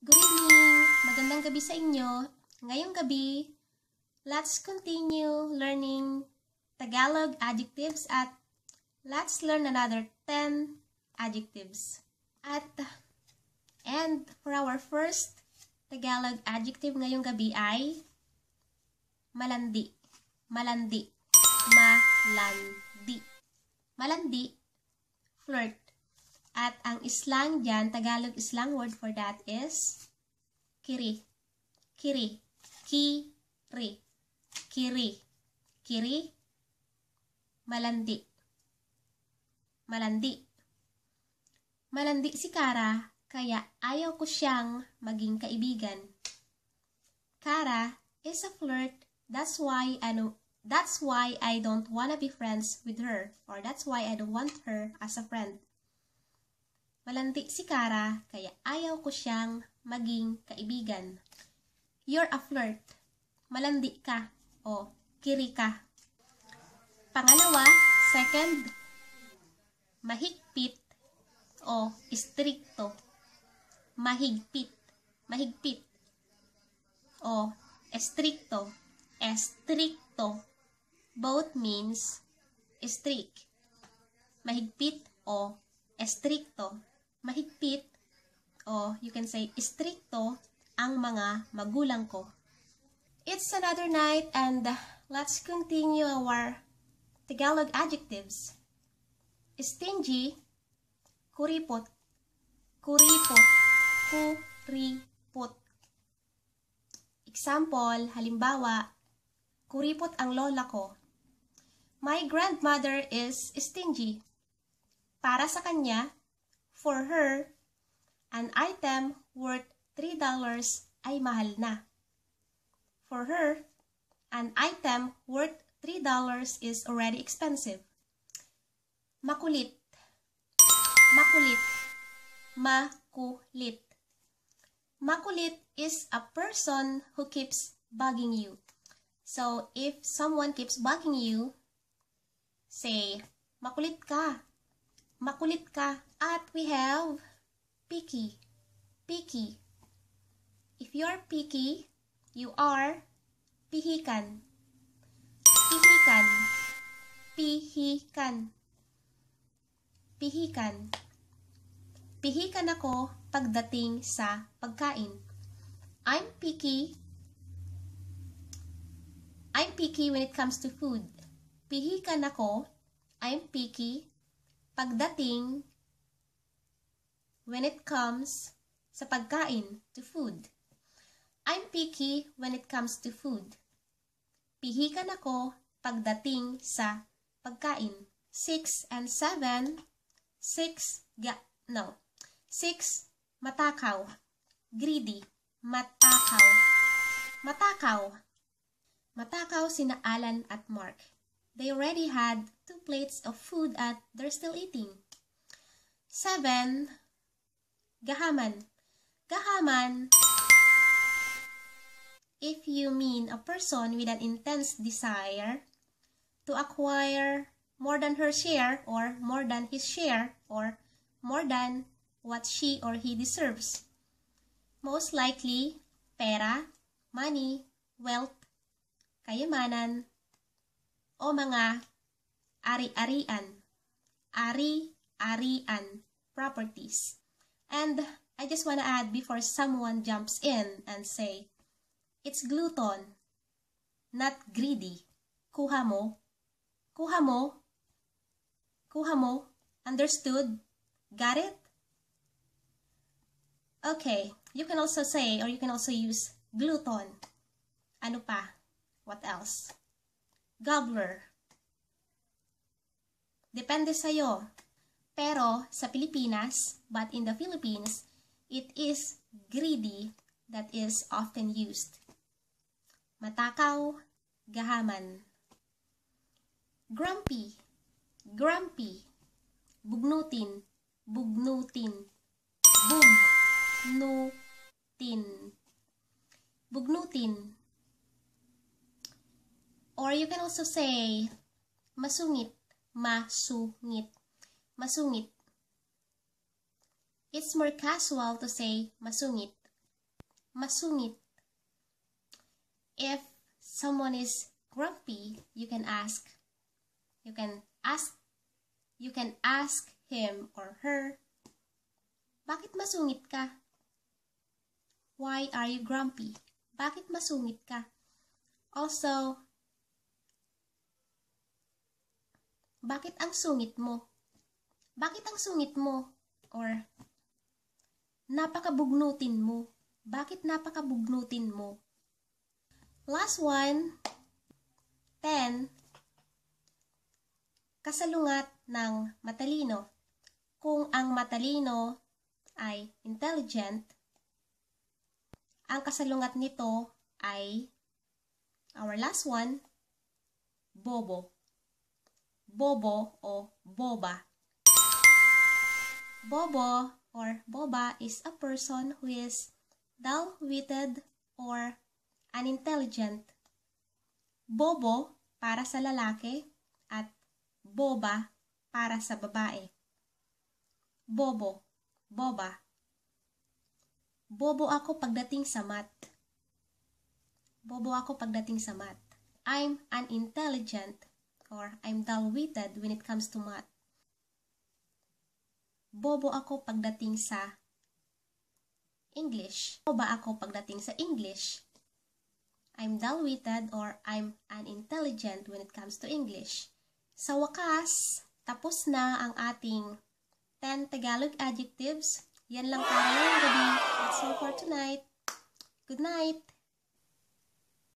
Good evening! Magandang gabi sa inyo. Ngayong gabi, let's continue learning Tagalog adjectives at let's learn another 10 adjectives. And for our first Tagalog adjective ngayong gabi ay malandi. Malandi. Malandi. Malandi, flirt. At ang slang dyan, Tagalog slang word for that is kiri. Kiri. Kiri. Kiri. Kiri. Malandi. Malandi. Malandi si Kara, kaya ayaw ko siyang maging kaibigan. Kara is a flirt, that's why I don't wanna be friends with her, or that's why I don't want her as a friend. Malandi si Kara, kaya ayaw ko siyang maging kaibigan. You're a flirt. Malandi ka o kiri ka. Pangalawa, second, mahigpit o estrikto. Mahigpit. Mahigpit o estrikto. Estrikto. Both means strict. Mahigpit o estrikto. Mahigpit, o you can say estrikto, ang mga magulang ko. It's another night and let's continue our Tagalog adjectives. Stingy, kuripot. Kuripot. Kuripot. Example, halimbawa, kuripot ang lola ko. My grandmother is stingy. Para sa kanya, for her, an item worth $3 ay mahal na. For her, an item worth $3 is already expensive. Makulit. Makulit. Makulit. Makulit is a person who keeps bugging you. So, if someone keeps bugging you, say, makulit ka. Makulit ka. At we have picky. Picky. If you are picky, you are pihikan. Pihikan. Pihikan. Pihikan. Pihikan ako pagdating sa pagkain. I'm picky. I'm picky when it comes to food. Pihikan ako. I'm picky pagdating when it comes sa pagkain, to food. I'm picky when it comes to food. Pihikan ako pagdating sa pagkain. 6 and 7. 6, matakaw. Greedy. Matakaw. Matakaw. Matakaw sina Alan at Mark. They already had 2 plates of food and they're still eating. 7, gahaman. Gahaman, if you mean a person with an intense desire to acquire more than her share or more than his share or more than what she or he deserves. Most likely, pera, money, wealth, kayamanan, o mga ari-arian. Ari-arian properties. And I just want to add before someone jumps in and say, it's glutton, not greedy. Kuha mo. Kuha mo. Kuha mo. Understood? Got it? Okay. You can also say, or you can also use glutton. Ano pa? What else? Gobbler. Depende sa'yo. Pero sa Pilipinas, but in the Philippines, it is greedy that is often used. Matakaw, gahaman. Grumpy. Grumpy. Bugnutin. Bugnutin. Bugnutin. Bugnutin. Or you can also say masungit. Masungit. Masungit. It's more casual to say masungit. masungit. If someone is grumpy, you can ask him or her, bakit masungit ka? Why are you grumpy? Bakit masungit ka? Also, bakit ang sungit mo? Bakit ang sungit mo? Or, napakabugnutin mo. Bakit napakabugnutin mo? Last one, 10. Kasalungat ng matalino. Kung ang matalino ay intelligent, ang kasalungat nito ay, our last one, bobo. Bobo o boba. Bobo or boba is a person who is dull-witted or unintelligent. Bobo para sa lalaki at boba para sa babae. Bobo, boba. Bobo ako pagdating sa math. Bobo ako pagdating sa math. I'm unintelligent or I'm dull-witted when it comes to math. Bobo ako pagdating sa English. Boba ako pagdating sa English. I'm dull-witted or I'm unintelligent when it comes to English. Sa wakas, tapos na ang ating 10 Tagalog adjectives. Yan lang para ngayong gabi. That's all for tonight. Good night!